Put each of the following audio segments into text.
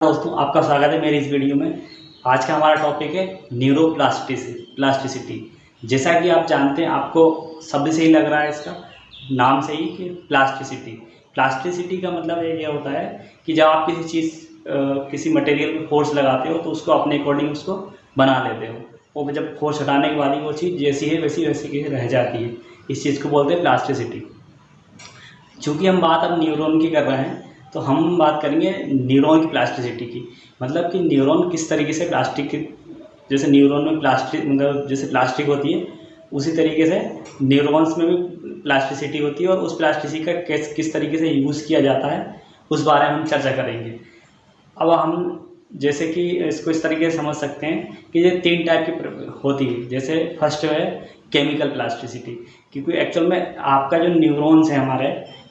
दोस्तों, आपका स्वागत है मेरी इस वीडियो में। आज का हमारा टॉपिक है न्यूरोप्लास्टिसिटी। जैसा कि आप जानते हैं, आपको शब्द से ही लग रहा है, इसका नाम से ही, कि प्लास्टिसिटी। प्लास्टिसिटी का मतलब ये होता है कि जब आप किसी चीज़ किसी मटेरियल पे फोर्स लगाते हो तो उसको अपने अकॉर्डिंग उसको बना लेते हो, और जब फोर्स हटाने के बाद ही वो चीज़ जैसी है वैसी वैसी की रह जाती है। इस चीज़ को बोलते हैं प्लास्टिसिटी। चूँकि हम बात अब न्यूरॉन की कर रहे हैं, तो हम बात करेंगे न्यूरॉन की प्लास्टिसिटी की। मतलब कि न्यूरॉन किस तरीके से प्लास्टिक की, जैसे न्यूरॉन में प्लास्टिक मतलब जैसे प्लास्टिक होती है, उसी तरीके से न्यूरॉन्स में भी प्लास्टिसिटी होती है, और उस प्लास्टिसिटी का किस तरीके से यूज़ किया जाता है उस बारे में हम चर्चा करेंगे। अब हम जैसे कि इसको इस तरीके से समझ सकते हैं कि ये 3 टाइप की होती है। जैसे फर्स्ट है केमिकल प्लास्टिसिटी, क्योंकि एक्चुअल में आपका जो न्यूरॉन्स है हमारे,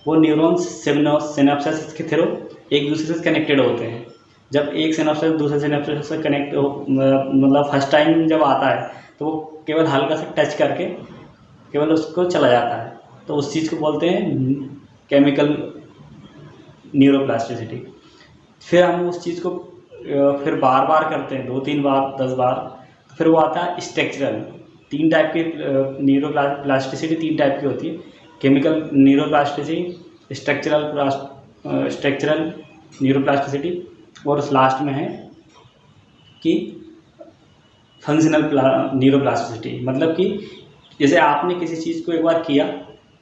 वो न्यूरॉन्स सिनेप्सिस के थ्रू एक दूसरे से कनेक्टेड होते हैं। जब एक सिनेप्सिस दूसरे सिनेप्सिस से कनेक्ट मतलब फर्स्ट टाइम जब आता है तो वो केवल हल्का सा टच करके केवल उसको चला जाता है, तो उस चीज़ को बोलते हैं केमिकल न्यूरोप्लास्टिसिटी। फिर हम उस चीज़ को फिर बार बार करते हैं, 2-3 बार 10 बार, तो फिर वो आता है स्ट्रक्चरल। 3 टाइप की न्यूरोप्लास्टिसिटी 3 टाइप की होती है: केमिकल न्यूरोप्लास्टिसिटी, स्ट्रक्चरल न्यूरोप्लास्टिसिटी, और लास्ट में है कि फंक्शनल न्यूरोप्लास्टिसिटी। मतलब कि जैसे आपने किसी चीज़ को एक बार किया,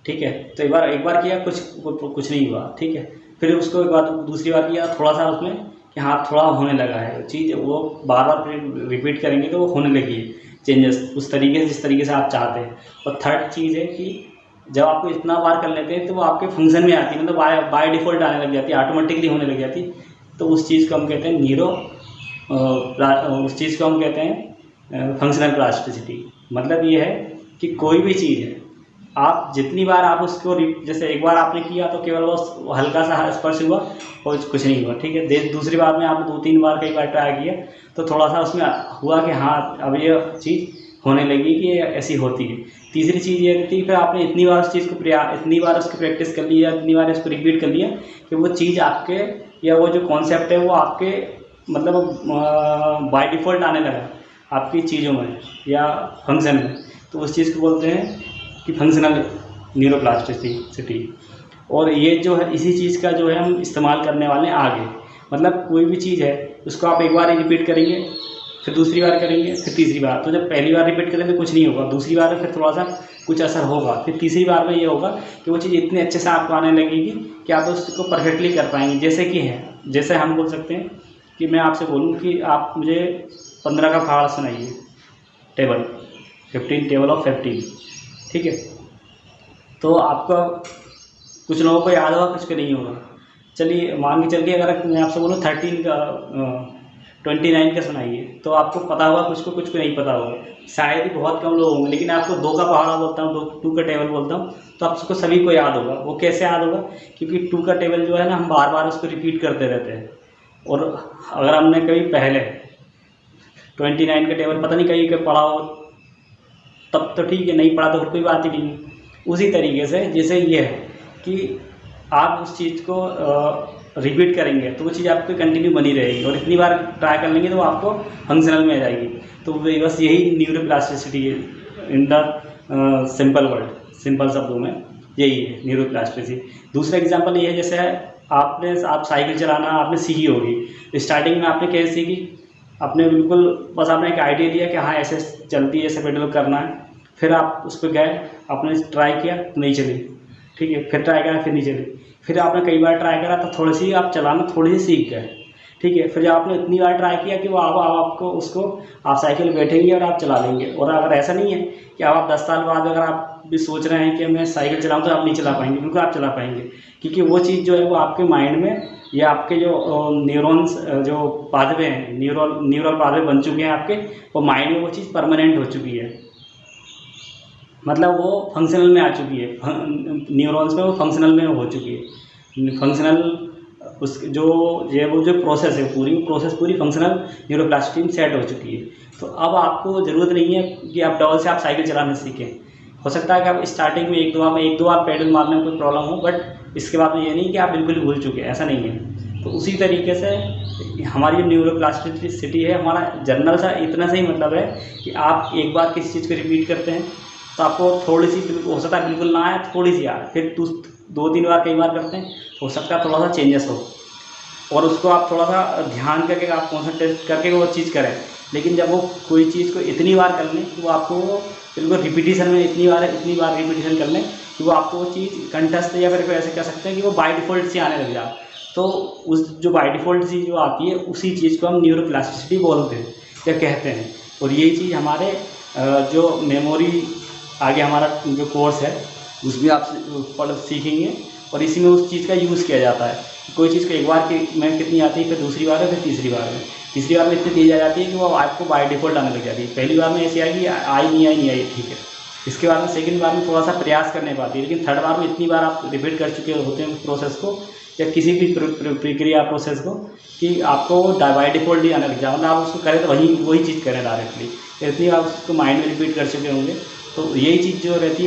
ठीक है, तो एक बार किया, कुछ नहीं हुआ, ठीक है, फिर उसको एक बार दूसरी बार किया, थोड़ा सा उसमें कि हाँ थोड़ा होने लगा है चीज़, वो बार बार रिपीट करेंगे तो वो होने लगी है चेंजेस उस तरीके से जिस तरीके से आप चाहते हैं। और थर्ड चीज़ है कि जब आपको इतना बार कर लेते हैं तो वो आपके फंक्शन में आती है, मतलब बाय डिफ़ॉल्ट आने लग जाती है, ऑटोमेटिकली होने लग जाती है। तो उस चीज़ को हम कहते हैं उस चीज़ को हम कहते हैं फंक्शनल प्लास्टिसिटी। मतलब ये है कि कोई भी चीज़ है, आप जितनी बार आप उसको जैसे एक बार आपने किया तो केवल वो हल्का सा स्पर्श हुआ और कुछ नहीं हुआ, ठीक है। दूसरी बार में आपने 2-3 बार कई बार ट्राई किया तो थोड़ा सा उसमें हुआ कि हाँ अब ये चीज़ होने लगी कि ये ऐसी होती है। तीसरी चीज़ ये थी, फिर आपने इतनी बार उस चीज़ को इतनी बार उसकी प्रैक्टिस कर लिया, इतनी बार इसको रिपीट कर लिया कि वो चीज़ आपके, या वो जो कॉन्सेप्ट है वो आपके मतलब बाय डिफ़ॉल्ट आने लगा आपकी चीज़ों में या फंक्शन में। तो उस चीज़ को बोलते हैं कि फंक्शनल न्यूरोप्लास्टिसिटी। और ये जो है, इसी चीज़ का जो है हम इस्तेमाल करने वाले हैं आगे। मतलब कोई भी चीज़ है उसको आप एक बार ही रिपीट करेंगे, फिर दूसरी बार करेंगे, फिर तीसरी बार। तो जब पहली बार रिपीट करेंगे तो कुछ नहीं होगा, दूसरी बार में फिर थोड़ा सा कुछ असर होगा, फिर तीसरी बार में ये होगा कि वो चीज़ इतने अच्छे से आपको आने लगेगी कि आप उसको परफेक्टली कर पाएंगे। जैसे कि है, जैसे हम बोल सकते हैं कि मैं आपसे बोलूँ कि आप मुझे 15 का पहाड़ सुनाइए, टेबल 15, टेबल ऑफ 15, ठीक है। तो आपका कुछ लोगों को याद होगा, कुछ को नहीं होगा। चलिए मान के चलिए, अगर मैं आपसे बोलूँ 13 का 29 का सुनाइए, तो आपको पता होगा, कुछ को नहीं पता होगा, शायद ही बहुत कम लोग होंगे। लेकिन आपको 2 का पहाड़ा बोलता हूँ, 2 का टेबल बोलता हूँ, तो आपको सभी को याद होगा। वो कैसे याद होगा? क्योंकि 2 का टेबल जो है ना, हम बार बार उसको रिपीट करते रहते हैं। और अगर हमने कभी पहले 29 का टेबल पता नहीं कहीं का पढ़ा हो तब तो ठीक है, नहीं पढ़ा तो कोई बात ही नहीं। उसी तरीके से जैसे ये है कि आप उस चीज़ को रिपीट करेंगे तो वो चीज़ आपको कंटिन्यू बनी रहेगी, और इतनी बार ट्राई कर लेंगे तो वो आपको फंक्शनल में आ जाएगी। तो बस यही न्यूरोप्लास्टिसिटी है in the simple word, simple शब्दों में यही है न्यूरोप्लास्टिसिटी। दूसरा एग्जांपल ये है, जैसे आप साइकिल चलाना आपने सीखी होगी। स्टार्टिंग में आपने कैसे सीखी? आपने बिल्कुल बस आपने एक आइडिया लिया कि हाँ ऐसे चलती है, ऐसे पेडल करना है। फिर आप उस पर गए, आपने ट्राई किया तो नहीं चली, ठीक है, फिर ट्राई करा, फिर नहीं चली, फिर आपने कई बार ट्राई करा तो थोड़ी सी आप चलाना थोड़ी सी सीख गए, ठीक है। फिर जब आपने इतनी बार ट्राई किया कि वो आपको उसको आप साइकिल बैठेंगे और आप चला लेंगे। और अगर ऐसा नहीं है कि अब आप 10 साल बाद अगर आप भी सोच रहे हैं कि मैं साइकिल चलाऊँ, तो आप नहीं चला पाएंगे, बिल्कुल आप चला पाएंगे। क्योंकि वो चीज़ जो है वो आपके माइंड में, या आपके जो न्यूरॉन्स जो पाथवे हैं, न्यूरल पाथवे बन चुके हैं आपके, वो माइंड में वो चीज़ परमानेंट हो चुकी है। मतलब वो फंक्शनल में आ चुकी है, न्यूरॉन्स में वो फंक्शनल में हो चुकी है। फंक्शनल उस जो वो जो प्रोसेस है, पूरी फंक्शनल न्यूरोप्लास्टिसिटी में सेट हो चुकी है। तो अब आपको ज़रूरत नहीं है कि आप डबल से आप साइकिल चलाना सीखें। हो सकता है कि आप स्टार्टिंग में एक दो बार पेडल मारने में कोई प्रॉब्लम हो, बट इसके बाद में ये नहीं कि आप बिल्कुल भूल चुके, ऐसा नहीं है। तो उसी तरीके से हमारी जो न्यूरोप्लास्टिसिटी है, हमारा जनरल सा इतना सा ही मतलब है कि आप एक बार किसी चीज़ को रिपीट करते हैं तो आपको थोड़ी सी, हो सकता है बिल्कुल ना आए, थोड़ी सी आए, फिर 2-3 बार कई बार करते हैं, हो सकता है थोड़ा सा चेंजेस हो, और उसको आप थोड़ा सा ध्यान करके, आप कॉन्सेंट्रेट करके वो चीज़ करें। लेकिन जब वो कोई चीज़ को इतनी बार कर लें कि वो आपको बिल्कुल रिपीटिशन में इतनी बार रिपीटिशन कर लें कि वो आपको वो चीज़ कंठस्थ, या फिर ऐसे कह सकते हैं कि वो बाय डिफ़ॉल्ट से आने लग जाए, तो उस जो बाय डिफ़ॉल्ट चीज़ जो आती है उसी चीज़ को हम न्यूरोप्लास्टिसिटी बोलते हैं या कहते हैं। और यही चीज़ हमारे जो मेमोरी आगे हमारा जो कोर्स है उसमें आप पढ़ सीखेंगे, और इसी में उस चीज़ का यूज़ किया जाता है। कोई चीज़ को एक बार में कितनी आती है, फिर दूसरी बार में, फिर तीसरी बार में इतनी तेज़ आ जाती है कि वो आपको बाय डिफ़ॉल्ट आने लग जाती है। पहली बार में ऐसी आएगी, आई नहीं आई, ठीक है। इसके बाद में सेकंड बार में थोड़ा सा प्रयास करने पाती है, लेकिन थर्ड बार में इतनी बार आप रिपीट कर चुके होते हैं उस प्रोसेस को, या किसी भी प्रक्रिया प्रोसेस को, कि आपको बाय डिफ़ॉल्ट ही आने लग जाए, मतलब आप उसको करें तो वही चीज़ करें डायरेक्टली, इतनी बार उसको माइंड में रिपीट कर चुके होंगे। तो यही चीज़ जो रहती है